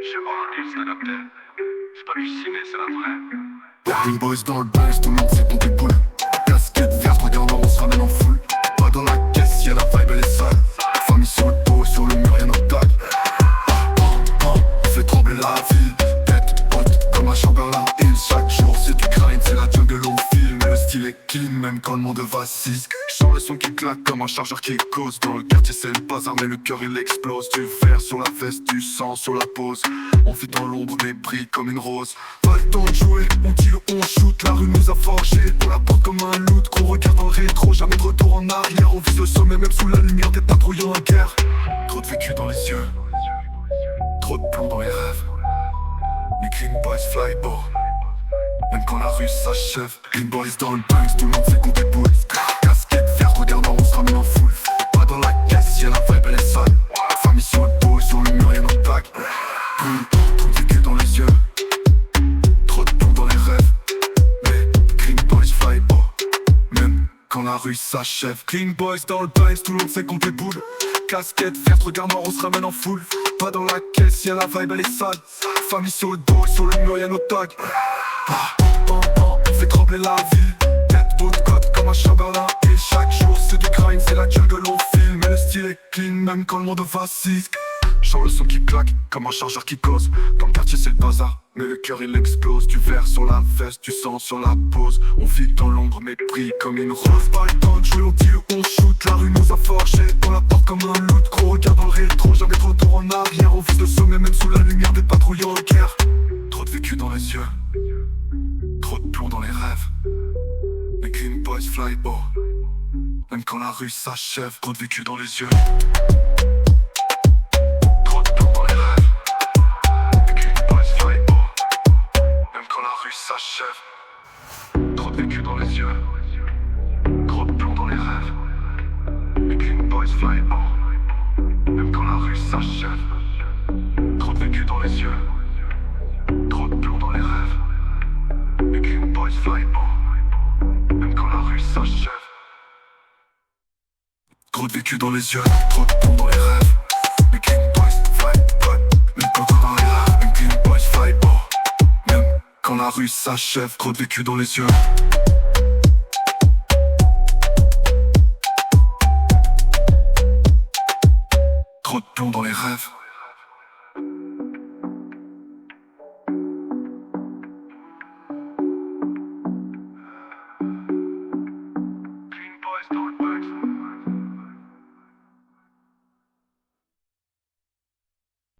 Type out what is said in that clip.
Je vois un disque adapté. C'est pas du ciné, c'est la vraie. Green Boys dans le bass, tout le monde sait compter boule. Casquette verte, regardant, on se ramène en foule. Pas dans la caisse, y'a la vibe, elle est sale. Famille sur le dos, sur le mur, y'a nos tags. On fait trembler la ville. Tête haute comme un Chamberlain Hill. Chaque jour c'est du grind, c'est la jungle on filme. Mais le style est clean, même quand le monde vacille. J'sens le son qui claque comme un chargeur qui cause. Dans le quartier c'est le bazar, mais le cœur il explose. Du verre sur la veste, du sang sur la pose. On vit dans l'ombre mais brille comme une rose. Pas le temps de jouer, on tire, on shoot. La rue nous a forgé, on la porte comme un loot. Qu'on regarde dans le rétro, jamais de retour en arrière. On vise le sommet même sous la lumière des patrouilles en guerre. Trop de vécu dans les yeux, trop de plomb dans les rêves. Les Green Boys fly bas, même quand la rue s'achève. Green Boys dans le Banks, tout le monde sait qu'on déboule. Casquette verte, regardant, on se ramène en foule. Pas dans la caisse, y'a la vibe, elle est sale. Famille sur le dos, sur le mur, y'a nos tags. Trop de vécu dans les yeux, trop de plomb dans les rêves. Mais Green Boys fly bas, même quand la rue s'achève. Green Boys dans le Banks, tout le monde sait qu'on déboule. Casquette verte, regardant, on se ramène en foule. Pas dans la caisse, y'a la vibe, elle est sale. Famille sur le dos, sur le mur, y'a nos tags. On fait trembler la ville. Tête haute, cote comme un Chamberlain. Et chaque jour c'est du grind, c'est la jungle on filme. Mais le style est clean, même quand le monde vacille. J'sens le son qui claque, comme un chargeur qui cause. Dans le quartier c'est le bazar, mais le cœur il explose. Du verre sur la veste, du sang sur la pose. On vit dans l'ombre mais brille comme une rose. Pas le temps de jouer, on tire, on shoot. La rue nous a forgé, on la porte comme un loot. Gros regard dans le rétro, jamais de retour en arrière. On vise le sommet même sous la lumière des patrouilles en guerre. Trop de vécu dans les yeux, trop de plomb dans les rêves. Les Green Boys fly bas, même quand la rue s'achève. Trop de vécu dans les yeux, trop de plomb dans les rêves. Les Green Boys fly bas, même quand la rue s'achève. Trop de vécu dans les yeux, trop de plomb dans les rêves. Les Green Boys fly bas, même quand la rue s'achève. Trop de vécu dans les yeux, trop de plomb dans les rêves. Les Green Boys fly bas, même quand la rue s'achève. Trop de vécu dans les yeux, trop de plomb dans les rêves. Les Green Boys fly bas, même quand dans les rêves. Les Green Boys fly bas, même quand la rue s'achève. Trop de vécu dans les yeux, trop de plomb dans les rêves.